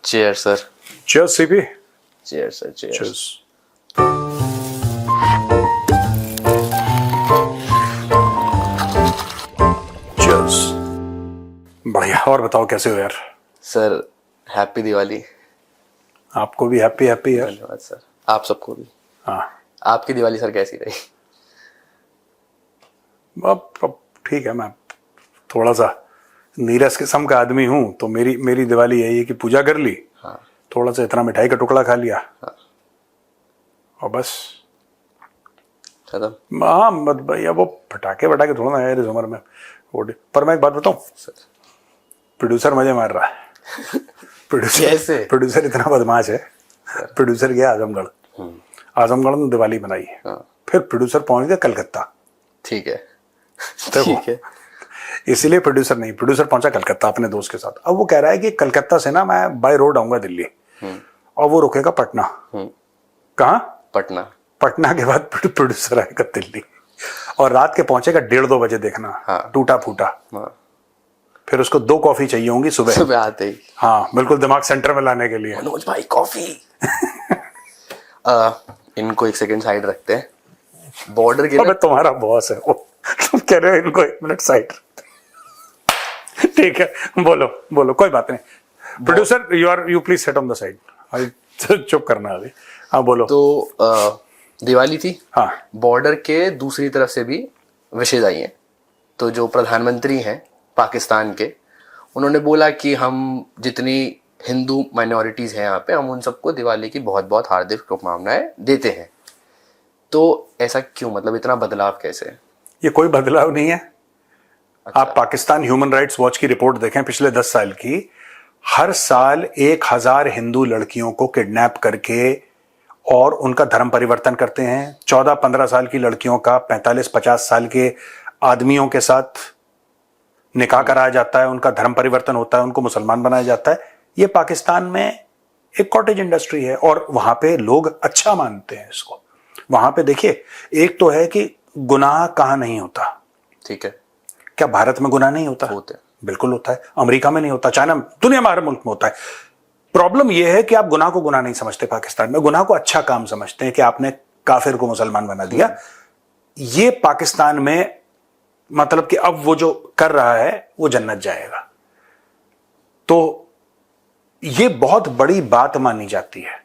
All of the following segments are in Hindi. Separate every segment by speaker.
Speaker 1: Chair sir.
Speaker 2: Cheers, CP.
Speaker 1: Chair sir, chair.
Speaker 2: Cheers. Cheers. बढ़िया। और बताओ कैसे हो यार?
Speaker 1: Sir happy Diwali.
Speaker 2: आपको भी हैप्पी हैप्पी यार।
Speaker 1: धन्यवाद सर, आप सबको भी।
Speaker 2: हाँ,
Speaker 1: आपकी दिवाली सर कैसी रही?
Speaker 2: अब ठीक है। मैं थोड़ा सा नीरस किस्म का आदमी हूँ, तो मेरी दिवाली यही है कि पूजा कर ली,
Speaker 1: हाँ
Speaker 2: थोड़ा सा इतना मिठाई का टुकड़ा खा लिया,
Speaker 1: हाँ।
Speaker 2: और बस।
Speaker 1: खत्म।
Speaker 2: हाँ मत भैया, वो पटाखे वटाखे थोड़ा ना यार इस उम्र में। पर मैं एक बात बताऊं, प्रोड्यूसर मजे मार रहा है।
Speaker 1: कैसे?
Speaker 2: प्रोड्यूसर इतना बदमाश है। प्रोड्यूसर गया आजमगढ़, आजमगढ़ में दिवाली मनाई है।
Speaker 1: हाँ।
Speaker 2: फिर प्रोड्यूसर पहुंच गया कलकत्ता।
Speaker 1: ठीक है,
Speaker 2: देखो,
Speaker 1: ठीक है।
Speaker 2: इसीलिए प्रोड्यूसर पहुंचा कलकत्ता अपने दोस्त के साथ। अब वो कह रहा है कि कलकत्ता से ना मैं बाय रोड आऊंगा दिल्ली, और वो रुकेगा पटना। कहाँ?
Speaker 1: पटना।
Speaker 2: पटना के बाद प्रोड्यूसर आएगा दिल्ली, और रात के पहुंचेगा 1:30-2 बजे। देखना,
Speaker 1: हाँ।
Speaker 2: टूटा फूटा।
Speaker 1: हाँ।
Speaker 2: फिर उसको 2 कॉफी चाहिए होंगी सुबह।
Speaker 1: सुबह आते ही।
Speaker 2: हाँ बिल्कुल, दिमाग सेंटर में लाने के लिए।
Speaker 1: मनोज भाई कॉफी। इनको एक सेकंड साइड रखते हैं। बॉर्डर के
Speaker 2: अबे तुम्हारा बॉस है वो, तुम कह रहे हो इनको 1 मिनट साइड। ठीक है, बोलो बोलो, कोई बात नहीं। Producer you please set on the side. चुप करना अभी। हाँ बोलो।
Speaker 1: तो दिवाली थी।
Speaker 2: हाँ।
Speaker 1: बॉर्डर के दूसरी तरफ से भी विशेष आई हैं। तो जो प्रधानमंत्री हैं पाकिस्तान के, उन्होंने बोला कि हम जितनी हिंदू माइनॉरिटीज हैं यहाँ पे, हम उन सबको दिवाली की बहुत बहुत हार्दिक शुभकामनाएं देते हैं। तो ऐसा क्यों, मतलब इतना बदलाव कैसे?
Speaker 2: ये कोई बदलाव नहीं है।
Speaker 1: अच्छा।
Speaker 2: आप पाकिस्तान ह्यूमन राइट्स वॉच की रिपोर्ट देखें पिछले 10 साल की। हर साल 1000 हिंदू लड़कियों को किडनैप करके और उनका धर्म परिवर्तन करते हैं। 14-15 साल की लड़कियों का 45-50 साल के आदमियों के साथ निकाह कराया जाता है, उनका धर्म परिवर्तन होता है, उनको मुसलमान बनाया जाता है। ये पाकिस्तान में एक कॉटेज इंडस्ट्री है, और वहां पे लोग अच्छा मानते हैं इसको। वहां पे देखिए, एक तो है कि गुनाह कहां नहीं होता।
Speaker 1: ठीक है।
Speaker 2: क्या भारत में गुनाह नहीं होता?
Speaker 1: होते हैं।
Speaker 2: बिल्कुल होता है। अमेरिका में नहीं होता, चाइना, दुनिया में हर मुल्क में होता है। प्रॉब्लम यह है कि आप गुनाह को गुनाह नहीं समझते। पाकिस्तान में गुनाह को अच्छा काम समझते हैं कि आपने काफिर को मुसलमान बना दिया। ये पाकिस्तान में मतलब कि अब वो जो कर रहा है वो जन्नत जाएगा। तो ये बहुत बड़ी बात मानी जाती है,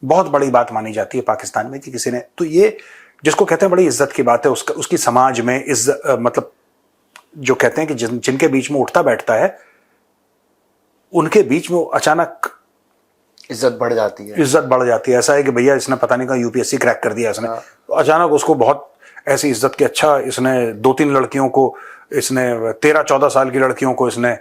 Speaker 2: बहुत बड़ी बात मानी जाती है पाकिस्तान में कि किसी ने, तो ये जिसको कहते हैं बड़ी इज्जत की बात है, उसकी समाज में इज्जत, मतलब जो कहते हैं कि जिनके बीच में उठता बैठता है उनके बीच में अचानक
Speaker 1: इज्जत बढ़ जाती है।
Speaker 2: इज्जत बढ़ जाती है। ऐसा है कि भैया इसने पता नहीं कहा यूपीएससी क्रैक कर दिया इसने, तो अचानक उसको बहुत ऐसी इज्जत की, अच्छा इसने 2-3 लड़कियों को, इसने 13-14 साल की लड़कियों को इसने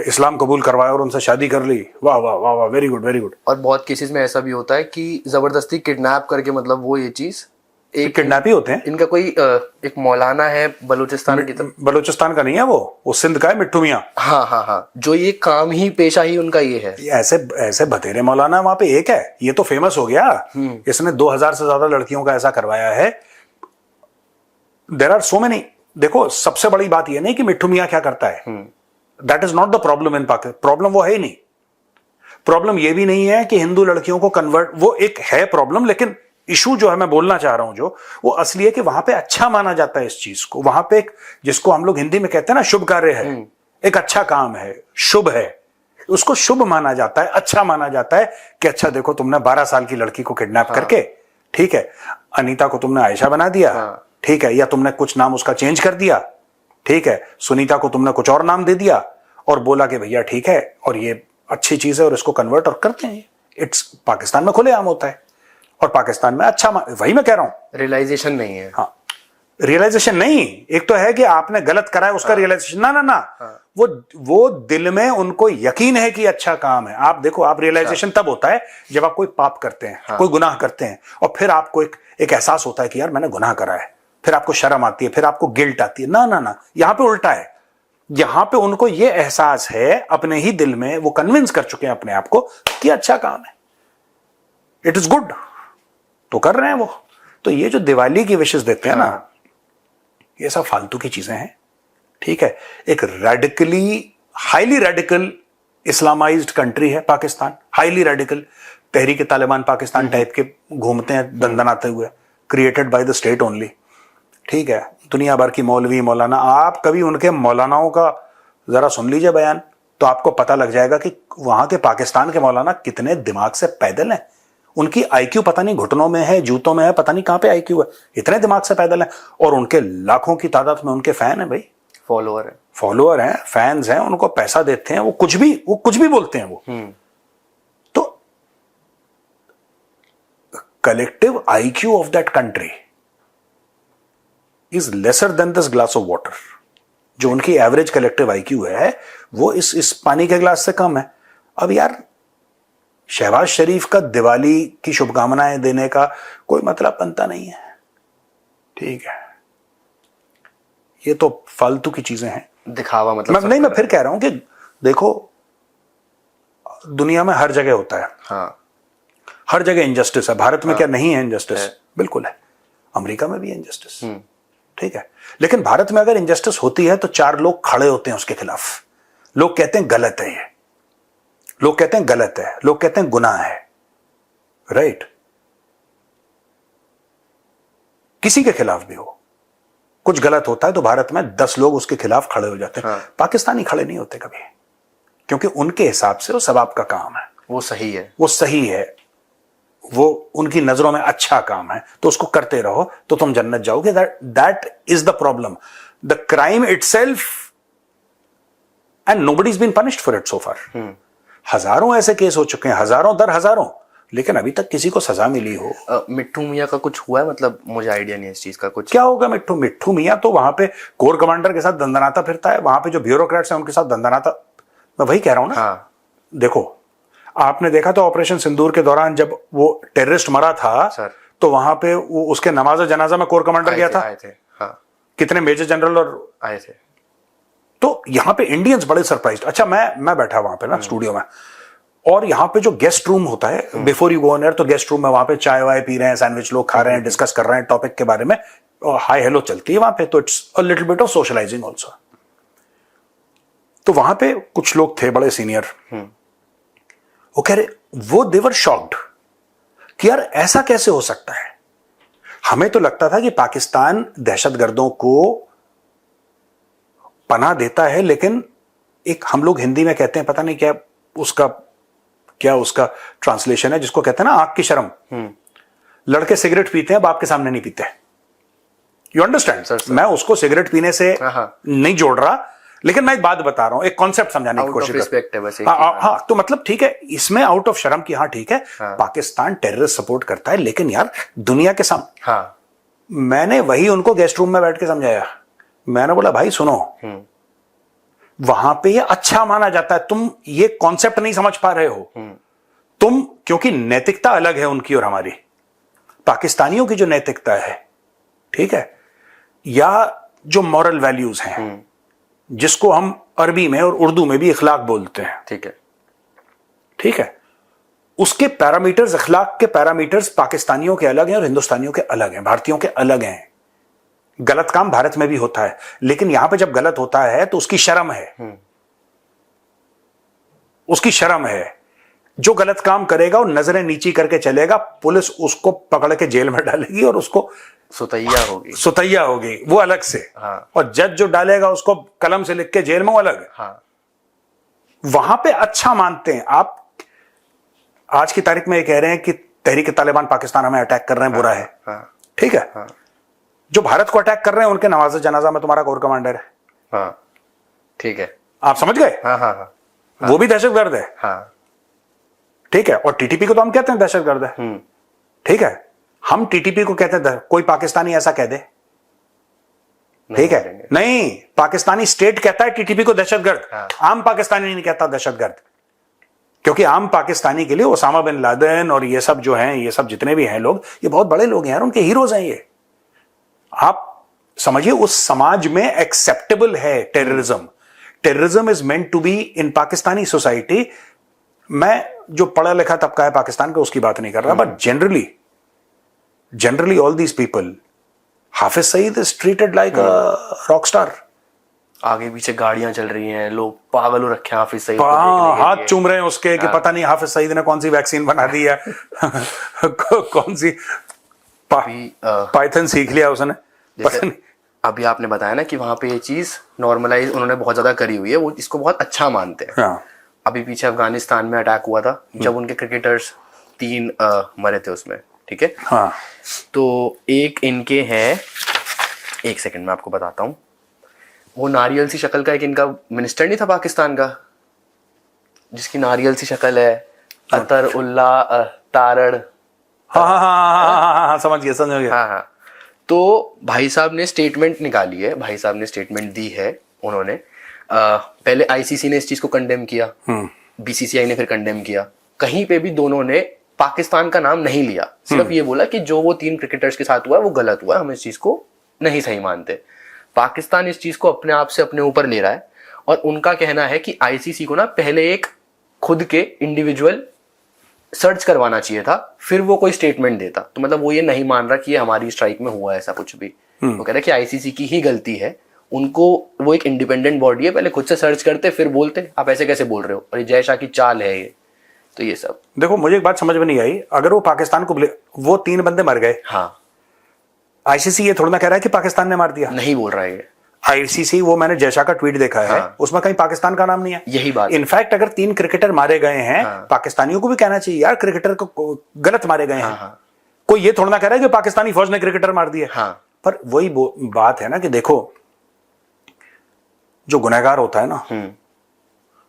Speaker 2: इस्लाम कबूल करवाया और उनसे शादी कर ली। वाह वाह वाह वाह, वेरी गुड वेरी गुड।
Speaker 1: और बहुत केसेस में ऐसा भी होता है कि जबरदस्ती किडनैप करके, मतलब वो ये चीज एक
Speaker 2: किडनैप ही होते हैं।
Speaker 1: इनका कोई एक मौलाना है बलूचिस्तान की तरफ,
Speaker 2: बलूचिस्तान का नहीं है वो सिंध का है, मिट्ठू मियां।
Speaker 1: हाँ हाँ हाँ, जो ये काम ही पेशा ही उनका ये है।
Speaker 2: ऐसे बतेरे मौलाना वहां पे एक है, ये तो फेमस हो गया। इसने 2000 से ज्यादा लड़कियों का ऐसा करवाया है। There are so many. देखो, सबसे बड़ी बात यह नहीं कि मिट्ठू मियां क्या करता है, that is not the problem in Pakistan. Problem वो है ही नहीं। प्रॉब्लम यह भी नहीं है कि हिंदू लड़कियों को कन्वर्ट, वो एक है प्रॉब्लम, लेकिन इशू जो है मैं बोलना चाह रहा हूं जो, वो असली है कि वहां पे अच्छा माना जाता है इस चीज को। वहां पे एक, जिसको हम लोग हिंदी में कहते हैं ना, शुभ कार्य है, एक अच्छा काम है, शुभ है, उसको शुभ माना जाता है, अच्छा माना जाता है कि अच्छा देखो तुमने 12 साल की लड़की को किडनैप करके, ठीक है, अनीता को तुमने आयशा बना दिया, ठीक है, या तुमने कुछ नाम उसका चेंज कर दिया, ठीक है, सुनीता को तुमने कुछ और नाम दे दिया और बोला कि भैया ठीक है और ये अच्छी चीज है और इसको कन्वर्ट और करते हैं। इट्स पाकिस्तान में खुलेआम होता है, और पाकिस्तान में अच्छा, वही मैं कह रहा हूं,
Speaker 1: रियलाइजेशन नहीं है।
Speaker 2: हाँ, रियलाइजेशन नहीं। एक तो है कि आपने गलत करा है, उसका रियलाइजेशन ना वो दिल में उनको यकीन है कि अच्छा काम है। आप देखो, आप रियलाइजेशन तब होता है जब आप कोई पाप करते हैं, कोई गुनाह करते हैं, और फिर आपको एक एहसास होता है कि यार मैंने गुनाह करा है, फिर आपको शर्म आती है, फिर आपको गिल्ट आती है। ना, यहां पे उल्टा है। यहां पे उनको ये एहसास है अपने ही दिल में, वो कन्विंस कर चुके हैं अपने आप को कि अच्छा काम है, इट इज गुड, तो कर रहे हैं वो। तो ये जो दिवाली की विशेष देते हैं ना, ये सब फालतू की चीजें हैं, ठीक है। एक रेडिकली, हाईली रेडिकल इस्लामाइज्ड कंट्री है पाकिस्तान। हाईली रेडिकल, तहरीक तालिबान पाकिस्तान टाइप के घूमते हैं दंदनाते हुए, created by the state only. ठीक है, दुनिया भर की मौलवी मौलाना, आप कभी उनके मौलानाओं का जरा सुन लीजिए बयान, तो आपको पता लग जाएगा कि वहां के पाकिस्तान के मौलाना कितने दिमाग से पैदल हैं। उनकी आईक्यू पता नहीं घुटनों में है, जूतों में है, पता नहीं कहां पे आईक्यू है, इतने दिमाग से पैदल हैं। और उनके लाखों की तादाद में उनके फैन है भाई, फॉलोअर हैं, फैंस हैं, उनको पैसा देते हैं, वो कुछ भी बोलते हैं वो। तो collective IQ of that country is lesser than this glass of water. जो उनकी एवरेज कलेक्टिव आईक्यू है वो इस पानी के ग्लास से कम है। अब यार शहबाज शरीफ का दिवाली की शुभकामनाएं देने का कोई मतलब बनता नहीं है। ठीक है, ये तो फालतू की चीजें हैं,
Speaker 1: दिखावा मतलब।
Speaker 2: मैं फिर कह रहा हूं कि देखो, दुनिया में हर जगह होता है।
Speaker 1: हाँ,
Speaker 2: हर जगह इनजस्टिस है। भारत में क्या नहीं है इनजस्टिस? बिल्कुल है। अमेरिका में भी है इनजस्टिस। ठीक है, लेकिन भारत में अगर इनजस्टिस होती है तो 4 लोग खड़े होते हैं उसके खिलाफ। लोग कहते हैं गलत है ये, लोग कहते हैं गलत है, लोग कहते हैं गुनाह है। राइट? किसी के खिलाफ भी हो, कुछ गलत होता है तो भारत में 10 लोग उसके खिलाफ खड़े हो जाते हैं।
Speaker 1: हाँ।
Speaker 2: पाकिस्तानी खड़े नहीं होते कभी, क्योंकि उनके हिसाब से वो सवाब का काम है,
Speaker 1: वो सही है,
Speaker 2: वो सही है, वो उनकी नजरों में अच्छा काम है, तो उसको करते रहो तो तुम जन्नत जाओगे। That is the problem, the crime itself, and nobody is been punished for it so far. हजारों ऐसे केस हो चुके हैं, हजारों दर हजारों, लेकिन अभी तक किसी को सजा मिली हो?
Speaker 1: मिट्ठू मियां का कुछ हुआ है? मतलब मुझे आइडिया नहीं है इस चीज का कुछ।
Speaker 2: क्या होगा मिट्ठू मियां तो वहां पे कोर कमांडर के साथ दंदनाता फिरता है, वहां पे जो ब्यूरोक्रेट्स हैं उनके साथ दंदनाता। मैं वही कह रहा हूं ना।
Speaker 1: हाँ।
Speaker 2: देखो, आपने देखा तो ऑपरेशन सिंदूर के दौरान जब वो टेररिस्ट मरा था
Speaker 1: सर,
Speaker 2: तो वहां पे वो उसके नमाज जनाजा में कोर कमांडर गया था।
Speaker 1: आए थे। हाँ,
Speaker 2: कितने मेजर जनरल और
Speaker 1: आए थे।
Speaker 2: तो यहां पे इंडियंस बड़े सरप्राइज्ड। अच्छा, मैं बैठा वहां पे ना स्टूडियो में, और यहां पे जो गेस्ट रूम होता है, before you go on air, तो गेस्ट रूम में वहां पे चाय वाय पी रहे हैं, सैंडविच लोग खा रहे हैं, डिस्कस कर रहे हैं टॉपिक के बारे में, और हाय हेलो चलती है वहां पे, तो it's a little bit of socializing also. तो वहां पे कुछ लोग थे बड़े सीनियर, वो कह रहे, वो देवर शॉक्ड कि यार ऐसा कैसे हो सकता है। हमें तो लगता था कि पाकिस्तान दहशतगर्दों को पनाह देता है, लेकिन एक हम लोग हिंदी में कहते हैं, पता नहीं क्या उसका ट्रांसलेशन है, जिसको कहते हैं ना आंख की शर्म। लड़के सिगरेट पीते हैं, बाप के सामने नहीं पीते। You understand? मैं उसको सिगरेट पीने से नहीं जोड़ रहा, लेकिन मैं एक बात बता रहा हूं, एक कॉन्सेप्ट समझाने की कोशिश कर। हाँ, तो मतलब ठीक है, इसमें आउट ऑफ शर्म की, हाँ ठीक है, पाकिस्तान टेररिस्ट सपोर्ट करता है, लेकिन यार दुनिया के सामने।
Speaker 1: हाँ,
Speaker 2: मैंने वही उनको गेस्ट रूम में बैठ के समझाया। मैंने बोला, भाई सुनो, वहां पे ये अच्छा माना जाता है, तुम ये कॉन्सेप्ट नहीं समझ पा रहे हो। तुम, क्योंकि नैतिकता अलग है उनकी और हमारी। पाकिस्तानियों की जो नैतिकता है, ठीक है, या जो मॉरल वैल्यूज हैं, जिसको हम अरबी में और उर्दू में भी इखलाक बोलते हैं, ठीक है, उसके पैरामीटर्स, इखलाक के पैरामीटर्स पाकिस्तानियों के अलग हैं और हिंदुस्तानियों के अलग हैं, भारतीयों के अलग हैं। गलत काम भारत में भी होता है, लेकिन यहां पे जब गलत होता है तो उसकी शर्म है, उसकी शर्म है। जो गलत काम करेगा वो नजरें नीची करके चलेगा, पुलिस उसको पकड़ के जेल में डालेगी और उसको सुतैया होगी वो अलग से।
Speaker 1: हाँ।
Speaker 2: और जज जो डालेगा उसको कलम से लिख के जेल में वो अलग।
Speaker 1: हाँ।
Speaker 2: वहां पे अच्छा मानते हैं आप। आज की तारीख में ये कह रहे हैं कि तहरीक तालिबान पाकिस्तान हमें अटैक कर रहे हैं, बुरा है।
Speaker 1: हाँ।
Speaker 2: ठीक है।
Speaker 1: हाँ।
Speaker 2: जो भारत को अटैक कर रहे हैं उनके नवाज जनाजा में तुम्हारा कोर कमांडर है।
Speaker 1: हाँ। ठीक है,
Speaker 2: आप समझ गए?
Speaker 1: हाँ, हाँ, हाँ,
Speaker 2: वो भी दहशतगर्द है।
Speaker 1: हाँ।
Speaker 2: ठीक है, और टीटीपी को तो हम कहते हैं दहशतगर्द है। ठीक है, हम टीटीपी को कहते हैं, कोई पाकिस्तानी ऐसा कह दे, ठीक है, नहीं, पाकिस्तानी स्टेट कहता है टीटीपी को दहशतगर्द।
Speaker 1: हाँ।
Speaker 2: आम पाकिस्तानी नहीं कहता दहशतगर्द, क्योंकि आम पाकिस्तानी के लिए ओसामा बिन लादेन और ये सब जो हैं, ये सब जितने भी हैं लोग, ये बहुत बड़े लोग हैं यार, उनके हीरोज हैं ये। आप समझिए, उस समाज में एक्सेप्टेबल है terrorism. Terrorism is meant to be in Pakistani society. मैं जो पढ़ा लिखा तबका है पाकिस्तान का उसकी बात नहीं कर रहा, but generally all these people, Hafiz Saeed is treated like a rock star.
Speaker 1: आगे पीछे गाड़ियां चल रही हैं, लोग पागल हो रखे हैं हाफिज सईद को देखने के
Speaker 2: हाथ
Speaker 1: लिए।
Speaker 2: चूम रहे हैं उसके कि पता नहीं हाफिज सईद ने कौन सी वैक्सीन बना दी है कौन सी पाइथन सीख लिया उसने, पता
Speaker 1: जैसे
Speaker 2: नहीं।
Speaker 1: अभी आपने बताया ना कि वहां पे ये चीज नॉर्मलाइज उन्होंने बहुत ज्यादा करी हुई है, वो इसको बहुत अच्छा मानते हैं।
Speaker 2: हाँ
Speaker 1: अभी पीछे अफगानिस्तान में अटैक हुआ था जब उनके क्रिकेटर्स 3 मरे थे उसमें, ठीक है।
Speaker 2: हाँ
Speaker 1: तो एक इनके हैं, एक सेकंड में आपको बताता हूँ, वो नारियल सी शक्ल का एक इनका मिनिस्टर नहीं था पाकिस्तान का, जिसकी नारियल सी शक्ल है, अतर उल्ला तारड़।
Speaker 2: हाँ हाँ हाँ हाँ, समझ गया।
Speaker 1: हाँ हाँ। तो भाई साहब ने स्टेटमेंट निकाली है, भाई साहब ने स्टेटमेंट दी है। उन्होंने पहले आईसीसी ने इस चीज को कंडेम किया, बीसीसीआई ने फिर कंडेम किया। कहीं पे भी दोनों ने पाकिस्तान का नाम नहीं लिया, सिर्फ ये बोला कि जो वो 3 क्रिकेटर्स के साथ हुआ है वो गलत हुआ है, हम इस चीज को नहीं सही मानते। पाकिस्तान इस चीज को अपने आप से अपने ऊपर ले रहा है और उनका कहना है कि आईसीसी को ना पहले एक खुद के इंडिविजुअल सर्च करवाना चाहिए था, फिर वो कोई स्टेटमेंट देता। तो मतलब वो ये नहीं मान रहा कि ये हमारी स्ट्राइक में हुआ ऐसा कुछ भी। वो कह रहा है कि आईसीसी की ही गलती है, उनको वो एक इंडिपेंडेंट बॉडी है, पहले खुद से सर्च करते फिर बोलते, आप ऐसे कैसे बोल रहे हो, और ये जय शाह की चाल है ये। तो ये सब
Speaker 2: देखो, मुझे एक बात समझ में नहीं आई, अगर वो पाकिस्तान को वो 3 बंदे मर गए,
Speaker 1: हाँ,
Speaker 2: आईसीसी ये थोड़ा ना कह रहा है कि पाकिस्तान ने मार दिया,
Speaker 1: नहीं बोल रहा है ये।
Speaker 2: आईसीसी, वो मैंने जयशाह का ट्वीट देखा है, उसमें कहीं पाकिस्तान का नाम नहीं है।
Speaker 1: यही बात।
Speaker 2: इनफैक्ट अगर 3 क्रिकेटर मारे गए हैं, पाकिस्तानियों को भी कहना चाहिए यार क्रिकेटर को गलत मारे गए हैं। कोई ये थोड़ा ना कह रहा है कि पाकिस्तानी फौज ने क्रिकेटर मार दिए। पर वही बात है ना कि देखो, जो गुनहगार होता है ना,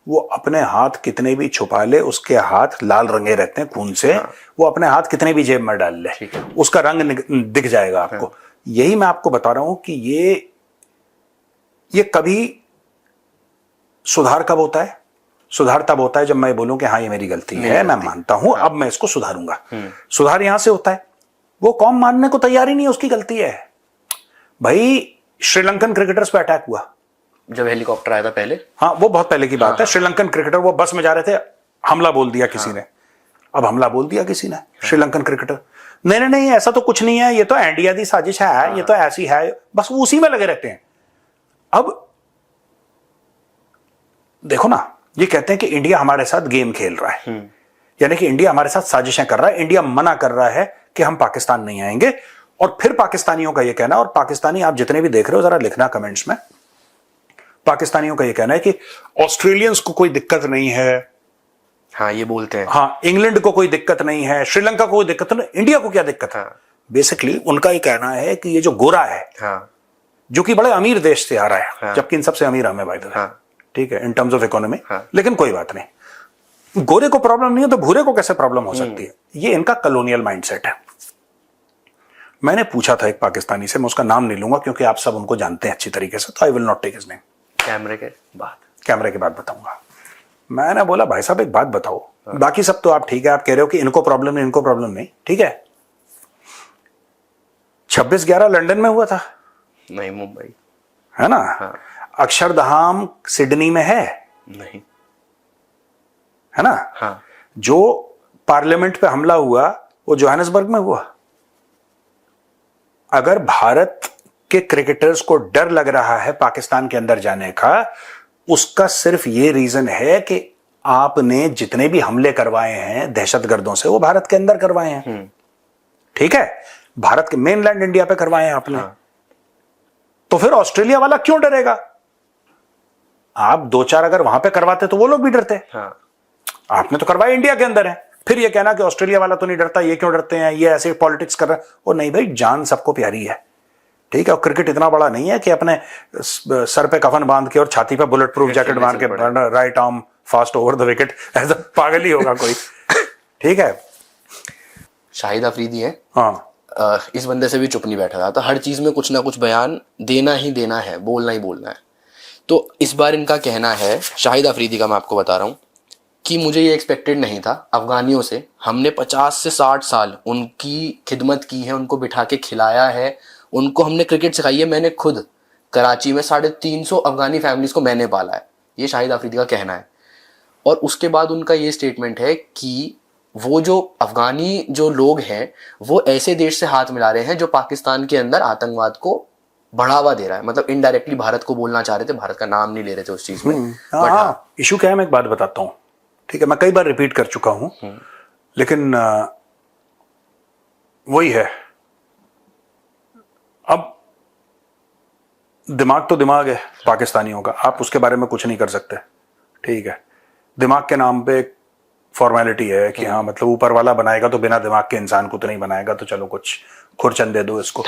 Speaker 2: वो अपने हाथ कितने भी छुपा ले, उसके हाथ लाल रंगे रहते हैं खून से। वो अपने हाथ कितने भी जेब में डाल ले, उसका रंग दिख जाएगा आपको। यही मैं आपको बता रहा हूं कि ये कभी सुधार कब होता है? सुधार तब होता है जब मैं बोलूं कि हाँ ये मेरी गलती है, मैं मानता हूं, अब मैं इसको सुधारूंगा। सुधार यहां से होता है, वो कौम मानने को तैयार ही नहीं है उसकी गलती है। भाई श्रीलंकन क्रिकेटर्स पे अटैक हुआ
Speaker 1: जब हेलीकॉप्टर आया था पहले,
Speaker 2: हाँ वो बहुत पहले की बात है। श्रीलंकन क्रिकेटर वो बस में जा रहे थे, हमला बोल दिया किसी ने। अब हमला बोल दिया किसी ने, श्रीलंकन क्रिकेटर, नहीं नहीं ऐसा तो कुछ नहीं है, ये तो इंडिया की साजिश है, ये तो ऐसी है, बस वो उसी में लगे रहते हैं। अब देखो ना, ये कहते हैं कि इंडिया हमारे साथ गेम खेल रहा है, यानी कि इंडिया हमारे साथ साजिशें कर रहा है, इंडिया मना कर रहा है कि हम पाकिस्तान नहीं आएंगे। और फिर पाकिस्तानियों का यह कहना, और पाकिस्तानी आप जितने भी देख रहे हो जरा लिखना कमेंट्स में, पाकिस्तानियों का यह कहना है कि ऑस्ट्रेलियंस को कोई दिक्कत नहीं है,
Speaker 1: हाँ ये बोलते हैं,
Speaker 2: हाँ इंग्लैंड को कोई दिक्कत नहीं है, श्रीलंका को कोई दिक्कत नहीं, इंडिया को क्या दिक्कत है? बेसिकली उनका यह कहना है कि ये जो गोरा है, जो कि बड़े अमीर देश से आ रहा है, जबकि इन सबसे अमीर हमें भाई, ठीक है, इन टर्म्स ऑफ इकोनॉमी, लेकिन कोई बात नहीं, गोरे को प्रॉब्लम नहीं है तो भूरे को कैसे प्रॉब्लम हो सकती है? ये इनका कॉलोनियल माइंडसेट है। मैंने पूछा था एक पाकिस्तानी से, मैं उसका नाम नहीं लूंगा क्योंकि आप सब उनको जानते हैं अच्छी तरीके से, तो I will not take his name. कैमरे के बाद बताऊंगा। मैंने बोला भाई साहब एक बात बताओ, बाकी सब तो आप ठीक है, आप कह रहे हो कि इनको प्रॉब्लम नहीं, इनको प्रॉब्लम नहीं, ठीक है, 26/11 लंदन में हुआ था,
Speaker 1: नहीं मुंबई
Speaker 2: है ना? अक्षरधाम सिडनी में है,
Speaker 1: नहीं,
Speaker 2: है ना? जो पार्लियामेंट पे हमला हुआ वो जोहानिसबर्ग में हुआ। अगर भारत के क्रिकेटर्स को डर लग रहा है पाकिस्तान के अंदर जाने का, उसका सिर्फ ये रीजन है कि आपने जितने भी हमले करवाए हैं दहशतगर्दों से, वो भारत के अंदर करवाए हैं, ठीक है, भारत के मेनलैंड इंडिया पे करवाए हैं आपने। तो फिर ऑस्ट्रेलिया वाला क्यों डरेगा? आप 2-4 अगर वहां पे करवाते तो वो लोग भी डरते। आपने तो करवाया इंडिया के अंदर है, फिर ये कहना कि ऑस्ट्रेलिया वाला तो नहीं डरता, ये क्यों डरते हैं, ये ऐसे पॉलिटिक्स कर रहा है। और नहीं भाई, जान सबको प्यारी है, ठीक है, और क्रिकेट इतना बड़ा नहीं है कि अपने सर पे कफन बांध के और छाती पे बुलेट प्रूफ जैकेट बांध के right arm fast over the wicket, ऐसा पागल ही होगा कोई, ठीक है।
Speaker 1: शाहिद अफरीदी है,
Speaker 2: हाँ,
Speaker 1: इस बंदे से भी चुप नहीं बैठा था, हर चीज में कुछ ना कुछ बयान देना ही देना है, बोलना ही बोलना है। तो इस बार इनका कहना है, शाहिद अफरीदी का, मैं आपको बता रहा हूँ कि मुझे ये एक्सपेक्टेड नहीं था अफगानियों से, हमने 50 से 60 साल उनकी खिदमत की है, उनको बिठा के खिलाया है, उनको हमने क्रिकेट सिखाई है, मैंने खुद कराची में 350 अफगानी फैमिलीज को मैंने पाला है, ये शाहिद अफरीदी का कहना है। और उसके बाद उनका ये स्टेटमेंट है कि वो जो अफगानी जो लोग हैं वो ऐसे देश से हाथ मिला रहे हैं जो पाकिस्तान के अंदर आतंकवाद को बढ़ावा दे रहा है, मतलब इनडायरेक्टली भारत को बोलना चाह रहे थे, भारत का नाम नहीं ले रहे थे उस चीज में। बट
Speaker 2: हाँ, इशू क्या है मैं एक बात बताता हूँ, ठीक है, मैं कई बार रिपीट कर चुका हूं, लेकिन वही है, अब दिमाग तो दिमाग है पाकिस्तानियों का, आप उसके बारे में कुछ नहीं कर सकते, ठीक है। दिमाग के नाम पे एक फॉर्मेलिटी है कि हाँ मतलब ऊपर वाला बनाएगा तो बिना दिमाग के इंसान को तो नहीं बनाएगा, तो चलो कुछ खुरचन दे दो इसको।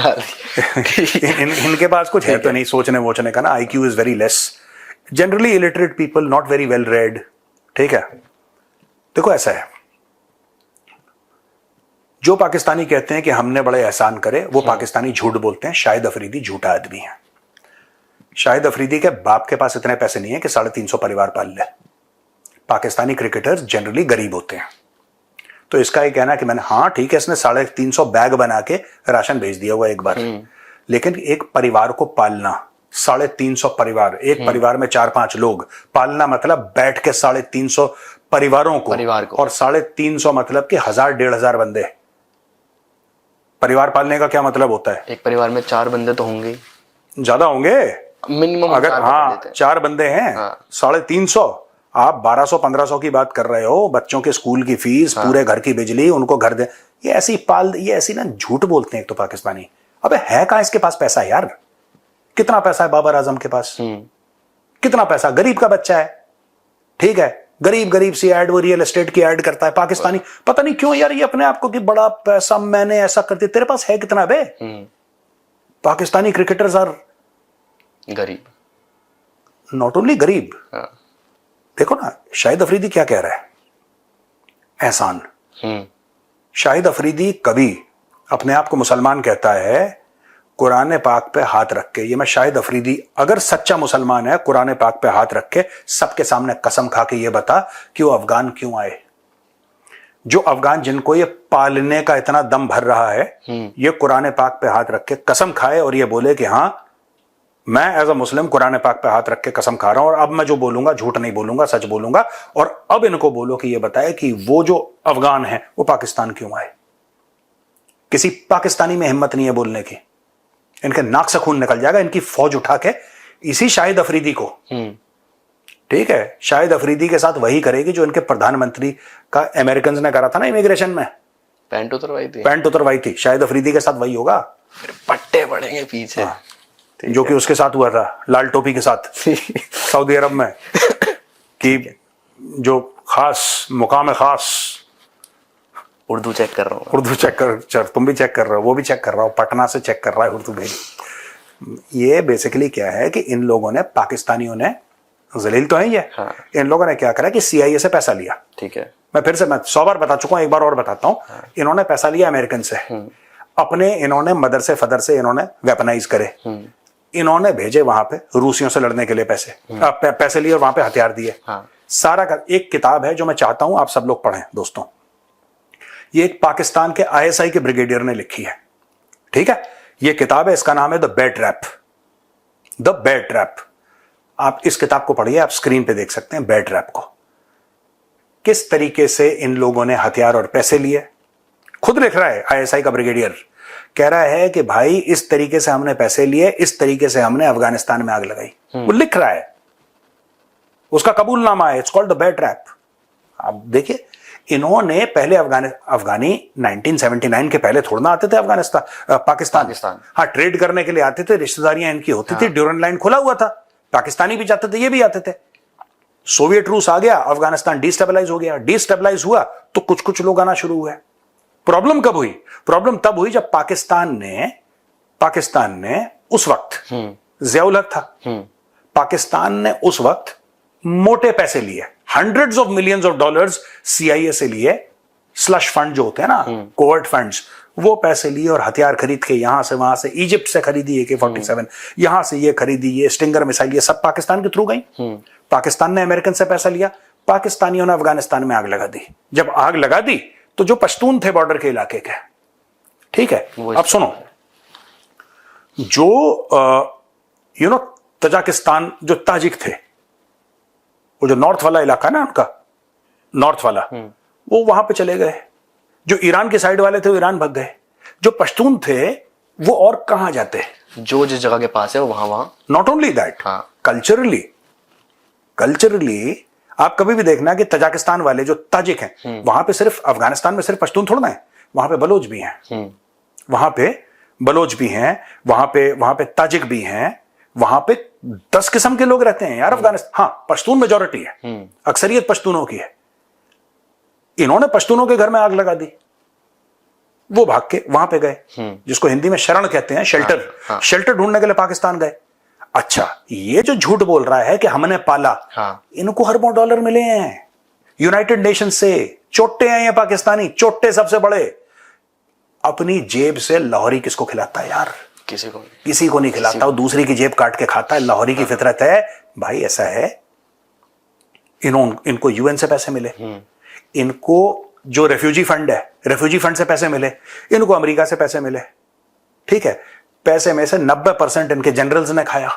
Speaker 2: इनके पास कुछ है तो नहीं सोचने वोचने का ना, IQ is very less, generally illiterate people, not very well read, ठीक है। देखो ऐसा है, जो पाकिस्तानी कहते हैं कि हमने बड़े एहसान करे, वो पाकिस्तानी झूठ बोलते हैं। शाहिद अफरीदी झूठा आदमी है। शाहिद अफरीदी के बाप के पास इतने पैसे नहीं है कि 350 परिवार पाल ले। पाकिस्तानी क्रिकेटर्स जनरली गरीब होते हैं, तो इसका ये कहना कि मैंने, हाँ ठीक है, इसने 350 बैग बना के राशन भेज दिया हुआ एक बार, लेकिन एक परिवार को पालना, 350 परिवार, एक परिवार में 4-5 लोग पालना, मतलब बैठ के 350 परिवारों को, और 350 मतलब कि 1000-1500 बंदे। परिवार पालने का क्या मतलब होता है?
Speaker 1: एक परिवार में 4 बंदे तो होंगे,
Speaker 2: ज्यादा होंगे
Speaker 1: मिनिमम,
Speaker 2: अगर हाँ 4 बंदे हैं, हाँ। 350, आप 1200-1500 की बात कर रहे हो, बच्चों के स्कूल की फीस, हाँ। पूरे घर की बिजली, उनको घर दे, ये ऐसी ना झूठ बोलते हैं एक तो पाकिस्तानी। अबे है कहां इसके पास पैसा यार? कितना पैसा है बाबर आजम के पास? कितना पैसा? गरीब का बच्चा है, ठीक है, गरीब सी ऐड, वो रियल एस्टेट की ऐड करता है पाकिस्तानी। पता नहीं क्यों यार ये अपने आप को कि बड़ा पैसा, मैंने ऐसा कर दिया। तेरे पास है कितना बे? पाकिस्तानी क्रिकेटर्स आर
Speaker 1: गरीब,
Speaker 2: नॉट ओनली गरीब,
Speaker 1: हाँ।
Speaker 2: देखो ना शाहिद अफरीदी क्या कह रहा है, एहसान। शाहिद अफरीदी कभी अपने आप को मुसलमान कहता है कुरान पाक पे हाथ रख के, ये मैं शाहिद अफरीदी अगर सच्चा मुसलमान है, कुरान पाक पे हाथ रख के सबके सामने कसम खा के ये बता कि वो अफगान क्यों आए। जो अफगान जिनको ये पालने का इतना दम भर रहा है, ये कुरान पाक पे हाथ रख के कसम खाए और ये बोले कि हाँ मैं एज अ मुस्लिम कुरान पाक पे हाथ रख के कसम खा रहा हूं, और अब मैं जो बोलूंगा झूठ नहीं बोलूंगा, सच बोलूंगा। और अब इनको बोलो कि ये बताए कि वो जो अफगान है वो पाकिस्तान क्यों आए। किसी पाकिस्तानी में हिम्मत नहीं है बोलने की, इनके नाक से खून निकल जाएगा। इनकी फौज उठा के इसी शाहिद अफरीदी को, ठीक है, शाहिद अफरीदी के साथ वही करेगी जो इनके प्रधानमंत्री का अमेरिकन ने करा था ना इमिग्रेशन में, पैंट उतरवाई थी, शाहिद अफरीदी के साथ वही होगा।
Speaker 1: पट्टे पड़ेंगे पीछे,
Speaker 2: जो कि उसके साथ हुआ था लाल टोपी के साथ सऊदी अरब में, कि जो खास मुकाम खास,
Speaker 1: उर्दू चेक कर रहा हूँ,
Speaker 2: उर्दू चेक कर, तुम भी चेक कर रहे हो, वो भी चेक कर रहा हो, पटना से चेक कर रहा है उर्दू भी। ये बेसिकली क्या है कि इन लोगों ने, पाकिस्तानियों ने, जलील तो है ये, हाँ। इन लोगों ने क्या करा कि CIA से पैसा लिया, ठीक है, मैं 100 बार बता चुका हूं, एक बार और बताता हूं, हाँ। इन्होंने पैसा लिया अमेरिकन से, अपने इन्होंने मदर से फदर से इन्होंने वेपनाइज करे, इन्होंने भेजे वहां पे रूसियों से लड़ने के लिए पैसे लिए और वहां पे हथियार दिए, हाँ। सारा का एक किताब है जो मैं चाहता हूं आप सब लोग पढ़ें दोस्तों, ये एक पाकिस्तान के ISI के ब्रिगेडियर ने लिखी है, ठीक है, ये किताब है, इसका नाम है द बेड ट्रैप। आप इस किताब को पढ़िए, आप स्क्रीन पे देख सकते हैं बेड ट्रैप को, किस तरीके से इन लोगों ने हथियार और पैसे लिए। खुद लिख रहा है ISI का ब्रिगेडियर, कह रहा है कि भाई इस तरीके से हमने पैसे लिए, इस तरीके से हमने अफगानिस्तान में आग लगाई। वो लिख रहा है, उसका कबूलनामा है, it's called the bed trap. आप देखिए, इन्होंने पहले अफगानी 1979 के पहले थोड़ा ना आते थे पाकिस्तान, हाँ, ट्रेड करने के लिए आते थे, रिश्तेदारियां इनकी होती थी, ड्यूरन लाइन खुला हुआ था, पाकिस्तानी भी जाते थे, ये भी आते थे। सोवियत रूस आ गया, अफगानिस्तान डिस्टेबलाइज हो गया, डिस्टेबलाइज हुआ तो कुछ कुछ लोग आना शुरू हुए। प्रॉब्लम कब हुई? प्रॉब्लम तब हुई जब पाकिस्तान ने उस वक्त, ज़ियाउल हक था, पाकिस्तान ने उस वक्त मोटे पैसे लिए, hundreds of millions of dollars CIA से लिए, स्लश फंड जो होते हैं ना, कोवर्ट फंड्स, वो पैसे लिए और हथियार खरीद के यहां से वहां से, इजिप्ट से खरीदी AK-47, यहां से ये खरीदी, ये स्टिंगर मिसाइल, ये सब पाकिस्तान के थ्रू गई। पाकिस्तान ने अमेरिकन से पैसा लिया, पाकिस्तानियों ने अफगानिस्तान में आग लगा दी। जब आग लगा दी तो जो पश्तून थे बॉर्डर के इलाके के, ठीक है, अब सुनो, जो तजाकिस्तान, जो ताजिक थे, वो जो नॉर्थ वाला इलाका ना उनका, नॉर्थ वाला, वो वहां पे चले गए। जो ईरान के साइड वाले थे वो ईरान भाग गए। जो पश्तून थे वो और कहां जाते हैं?
Speaker 1: जो जिस जगह के पास है वो वहां वहां।
Speaker 2: नॉट ओनली दैट,
Speaker 1: हाँ।
Speaker 2: कल्चरली आप कभी भी देखना कि तजाकिस्तान वाले जो ताजिक हैं, वहां पे सिर्फ अफगानिस्तान में सिर्फ पश्तून थोड़ा ना है, वहां पे बलोच भी हैं, वहां पे बलोच भी हैं, वहां पे ताजिक भी हैं, वहां पे 10 किस्म के लोग रहते हैं यार अफगानिस्तान। हाँ, पश्तून मेजोरिटी है, अक्सरियत पश्तूनों की है। इन्होंने पश्तूनों के घर में आग लगा दी, वो भाग के वहां पे गए, जिसको हिंदी में शरण कहते हैं, शेल्टर।
Speaker 1: हाँ।
Speaker 2: शेल्टर ढूंढने के लिए पाकिस्तान गए। अच्छा, ये जो झूठ बोल रहा है कि हमने पाला,
Speaker 1: हाँ।
Speaker 2: इनको अरबों डॉलर मिले हैं यूनाइटेड नेशन से। चोट्टे हैं ये पाकिस्तानी, चोट्टे सबसे बड़े। अपनी जेब से लाहौरी किसको खिलाता है यार? किसी को नहीं खिलाता, वो दूसरी की जेब काट के खाता है। लाहौरी की फितरत है भाई, ऐसा है। इनको यूएन से पैसे मिले, इनको जो रेफ्यूजी फंड है, रेफ्यूजी फंड से पैसे मिले, इनको अमेरिका से पैसे मिले। ठीक है, पैसे में से 90% इनके जनरल्स ने खाया,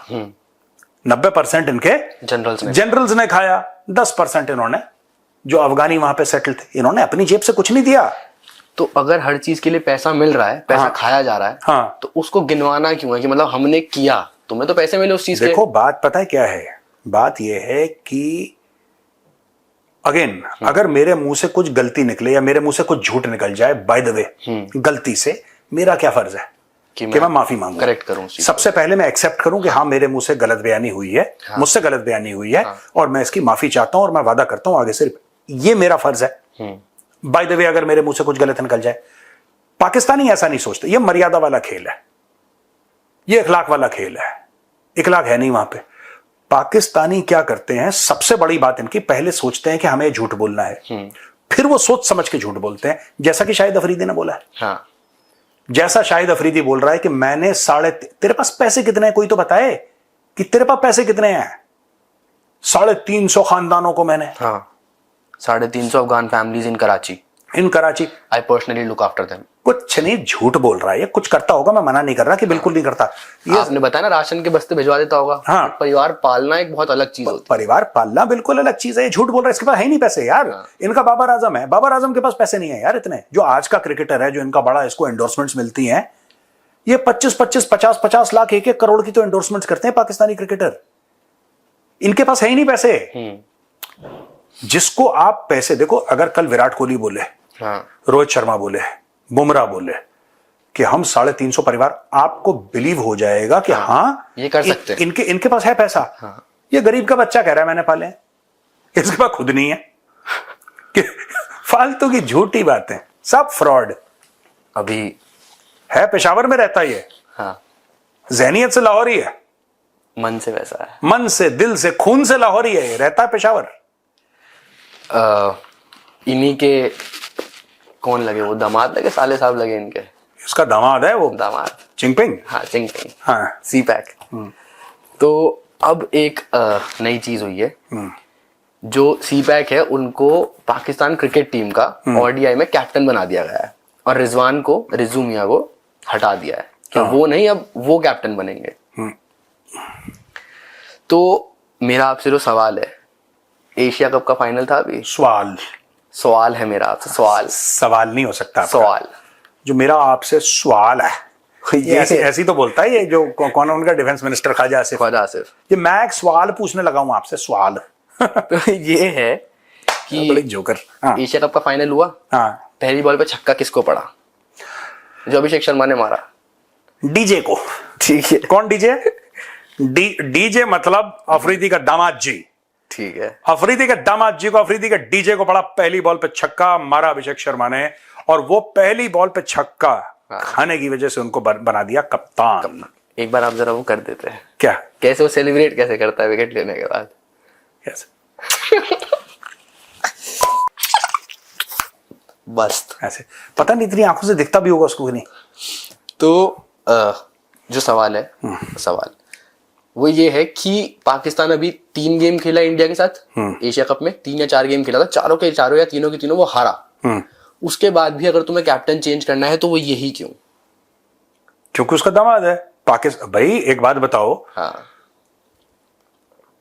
Speaker 2: 90% इनके जनरल्स ने खाया, 10% इन्होंने, जो अफगानी वहां पे सेटल थे, इन्होंने अपनी जेब से कुछ नहीं दिया।
Speaker 1: तो अगर हर चीज के लिए पैसा मिल रहा है, पैसा खाया जा रहा है,
Speaker 2: हाँ,
Speaker 1: तो उसको गिनवाना क्यों है कि मतलब हमने किया, तुम्हें तो पैसे मिले उस चीज के।
Speaker 2: देखो बात पता है क्या है? बात यह है कि अगेन, अगर मेरे मुंह से कुछ गलती निकले या मेरे मुंह से कुछ झूठ निकल जाए बाय द वे, गलती से, मेरा क्या फर्ज है कि मैं माफी मांगू,
Speaker 1: करेक्ट करूं।
Speaker 2: सबसे पहले मैं एक्सेप्ट करूं कि हाँ, मेरे मुंह से गलत बयानी हुई है, मुझसे गलत बयानी हुई है, और मैं इसकी माफी चाहता हूं, और मैं वादा करता हूं आगे से ये मेरा फर्ज है। बाय द वे, अगर मेरे मुंह से कुछ गलत निकल जाए, पाकिस्तानी ऐसा नहीं सोचते। ये मर्यादा वाला खेल है, ये इखलाक वाला खेल है। इखलाक है नहीं वहां पे। पाकिस्तानी क्या करते हैं, सबसे बड़ी बात इनकी, पहले सोचते हैं कि हमें झूठ बोलना है, फिर वो सोच समझ के झूठ बोलते हैं। जैसा कि शाहिद अफरीदी ने बोला है,
Speaker 1: हाँ।
Speaker 2: जैसा शाहिद अफरीदी बोल रहा है कि मैंने तेरे पास पैसे कितने हैं, कोई तो बताए कि तेरे पास पैसे कितने हैं। 350 खानदानों को मैंने,
Speaker 1: हाँ, 350 Afghan families in Karachi, I personally look after them.
Speaker 2: कुछ नहीं, झूठ बोल रहा है ये, कुछ करता होगा, मैं मना नहीं कर रहा कि बिल्कुल नहीं करता। ये
Speaker 1: आपने बताया ना, राशन के बस्ते भिजवा देता होगा।
Speaker 2: हाँ,
Speaker 1: परिवार पालना एक बहुत अलग चीज होती है।
Speaker 2: परिवार पालना बिल्कुल अलग चीज है। ये झूठ बोल रहा है, इसके पास है ही नहीं पैसे यार। इनका बाबर आजम है, बाबर आजम के पास पैसे नहीं है यार इतने। जो आज का क्रिकेटर है, जो इनका बड़ा, इसको एंडोर्समेंट्स मिलती हैं, ये 25-25, 50-50 लाख, 1-1 करोड़ की तो एंडोर्समेंट्स करते हैं पाकिस्तानी क्रिकेटर। इनके पास है ही नहीं पैसे। जिसको आप पैसे देखो, अगर कल विराट कोहली बोले, रोहित शर्मा बोले, बुमराह बोले कि हम 350 परिवार, आपको बिलीव हो जाएगा कि हाँ,
Speaker 1: ये कर सकते हैं,
Speaker 2: इनके पास है पैसा। ये गरीब का बच्चा कह रहा है मैंने पाले, इसके पास खुद नहीं है। कि फालतू की झूठी बातें, सब फ्रॉड।
Speaker 1: अभी
Speaker 2: है पेशावर में रहता ये,
Speaker 1: हाँ,
Speaker 2: जहनियत से लाहौरी है,
Speaker 1: मन से वैसा है,
Speaker 2: मन से, दिल से, खून से लाहौरी है ये, रहता है पेशावर।
Speaker 1: इन्हीं के कौन लगे, वो दामाद लगे, साले साहब लगे इनके।
Speaker 2: इसका दामाद है वो,
Speaker 1: दामाद
Speaker 2: चिंगपिंग।
Speaker 1: हाँ, चिंगपिंग,
Speaker 2: हाँ,
Speaker 1: सी पैक। तो अब एक नई चीज हुई है, जो सी पैक है उनको पाकिस्तान क्रिकेट टीम का ओडीआई में कैप्टन बना दिया गया है, और रिजू मियां को हटा दिया है कि वो नहीं, अब वो कैप्टन बनेंगे। तो मेरा आपसे जो सवाल है, एशिया कप का फाइनल था अभी, सवाल है मेरा आपसे,
Speaker 2: सवाल नहीं हो सकता आपका।
Speaker 1: सवाल
Speaker 2: जो मेरा आपसे सवाल है, ये ऐसी तो बोलता है ये, जो कौन है उनका डिफेंस मिनिस्टर, ख्वाजा आसिफ। ये मैं एक सवाल पूछने लगा हूं आपसे, सवाल।
Speaker 1: तो ये है कि
Speaker 2: बड़े जोकर। हाँ।
Speaker 1: एशिया कप का फाइनल हुआ,
Speaker 2: हाँ,
Speaker 1: पहली बॉल पे छक्का किसको पड़ा? जो अभिषेक शर्मा ने मारा,
Speaker 2: डीजे को।
Speaker 1: ठीक है,
Speaker 2: कौन डीजे? डीजे मतलब अफरीदी का दामाद जी।
Speaker 1: ठीक है,
Speaker 2: अफरीदी के दामाद जी को, अफरीदी के डीजे को पड़ा, पहली बॉल पे छक्का मारा अभिषेक शर्मा ने, और वो पहली बॉल पे छक्का खाने की वजह से उनको बना दिया कप्तान।
Speaker 1: एक बार आप जरा वो कर देते हैं
Speaker 2: क्या,
Speaker 1: कैसे वो सेलिब्रेट कैसे करता है विकेट लेने के बाद? बस
Speaker 2: ऐसे, पता नहीं इतनी आंखों से दिखता भी होगा उसको नहीं।
Speaker 1: तो जो सवाल है, सवाल वो ये है कि पाकिस्तान अभी 3 गेम खेला इंडिया के साथ एशिया कप में, 3 या 4 गेम खेला था, चारों के चारों या तीनों के तीनों वो हारा। उसके बाद भी अगर तुम्हें कैप्टन चेंज करना है तो वो यही क्यों?
Speaker 2: क्योंकि उसका दामाद है पाकिस्तान। भाई एक बात बताओ,
Speaker 1: हाँ,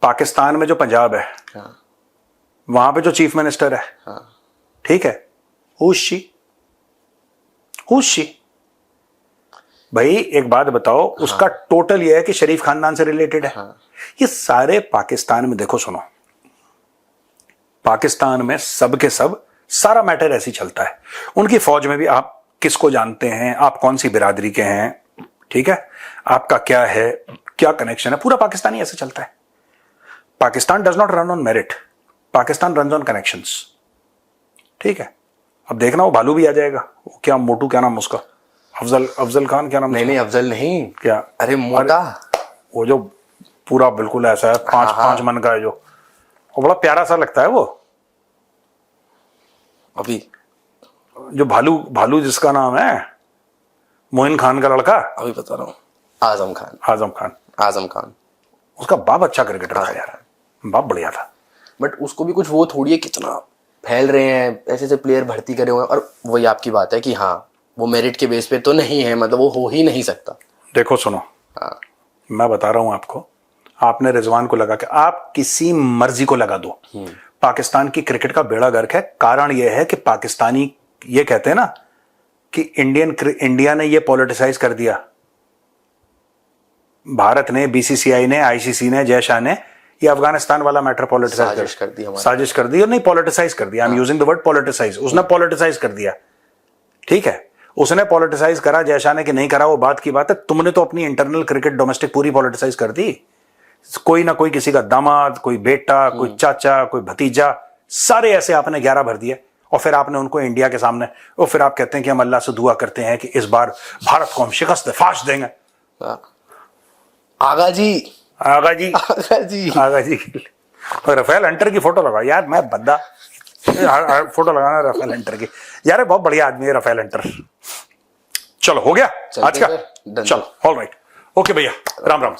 Speaker 2: पाकिस्तान में जो पंजाब है,
Speaker 1: हाँ,
Speaker 2: वहां पे जो चीफ मिनिस्टर है,
Speaker 1: हाँ,
Speaker 2: ठीक है, हुशी भाई एक बात बताओ, उसका टोटल ये है कि शरीफ खानदान से रिलेटेड है। ये सारे पाकिस्तान में देखो, सुनो, पाकिस्तान में सब के सब सारा मैटर ऐसे ही चलता है। उनकी फौज में भी आप किसको जानते हैं, आप कौन सी बिरादरी के हैं, ठीक है, आपका क्या है, क्या कनेक्शन है, पूरा पाकिस्तानी ऐसे चलता है। Pakistan does not run on merit, Pakistan run on connections, ठीक है। अब देखना वो भालू भी आ जाएगा, वो क्या मोटू, क्या नाम उसका, अफजल खान, क्या नाम?
Speaker 1: नहीं अफजल नहीं,
Speaker 2: क्या,
Speaker 1: अरे मोटा,
Speaker 2: वो जो पूरा बिल्कुल ऐसा है, पांच मन का है जो, वो बड़ा प्यारा सा लगता है वो,
Speaker 1: अभी
Speaker 2: जो भालू जिसका नाम है मोइन खान का लड़का,
Speaker 1: अभी बता रहा हूँ, आजम खान। उसका
Speaker 2: बाप अच्छा क्रिकेटर था यार, बाप बढ़िया था।
Speaker 1: बट उसको भी कुछ वो थोड़ी है, कितना फैल रहे हैं, ऐसे ऐसे प्लेयर भर्ती करे हुए हैं, और वही आपकी बात है कि हाँ वो मेरिट के बेस पे तो नहीं है, मतलब वो हो ही नहीं सकता।
Speaker 2: देखो सुनो, मैं बता रहा हूं आपको, आपने रिजवान को लगा के, आप किसी मर्जी को लगा दो, पाकिस्तान की क्रिकेट का बेड़ा गर्क है। कारण यह है कि पाकिस्तानी ये कहते हैं ना कि इंडिया ने ये पॉलिटिसाइज कर दिया, भारत ने, बीसीसीआई ने, आईसीसी ने, जय शाह ने ये अफगानिस्तान वाला मैटर पॉलिटिसाइज साजिश कर दी, और नहीं पॉलिटिसाइज कर दिया, I am using the word politicise, उसने पॉलिटिसाइज कर दिया, ठीक है, उसने पॉलिटिसाइज करा, जय शाह ने कि नहीं करा वो बात की बात है, तुमने तो अपनी इंटरनल क्रिकेट डोमेस्टिक पूरी पॉलिटिसाइज कर दी। कोई ना कोई, किसी का दामाद, कोई बेटा, कोई चाचा, कोई भतीजा, सारे ऐसे आपने 11 भर दिए, और फिर आपने उनको इंडिया के सामने, और फिर आप कहते हैं कि हम अल्लाह से दुआ करते हैं कि इस बार भारत को हम शिकस्त फाश देंगे।
Speaker 1: आगा जी
Speaker 2: राफेल हंटर की फोटो लगाओ यार, मैं बंदा फोटो लगाना राफेल हंटर की, यार बहुत बढ़िया आदमी है राफेल हंटर। चलो हो गया आज का, चलो ऑल राइट, ओके भैया, राम राम।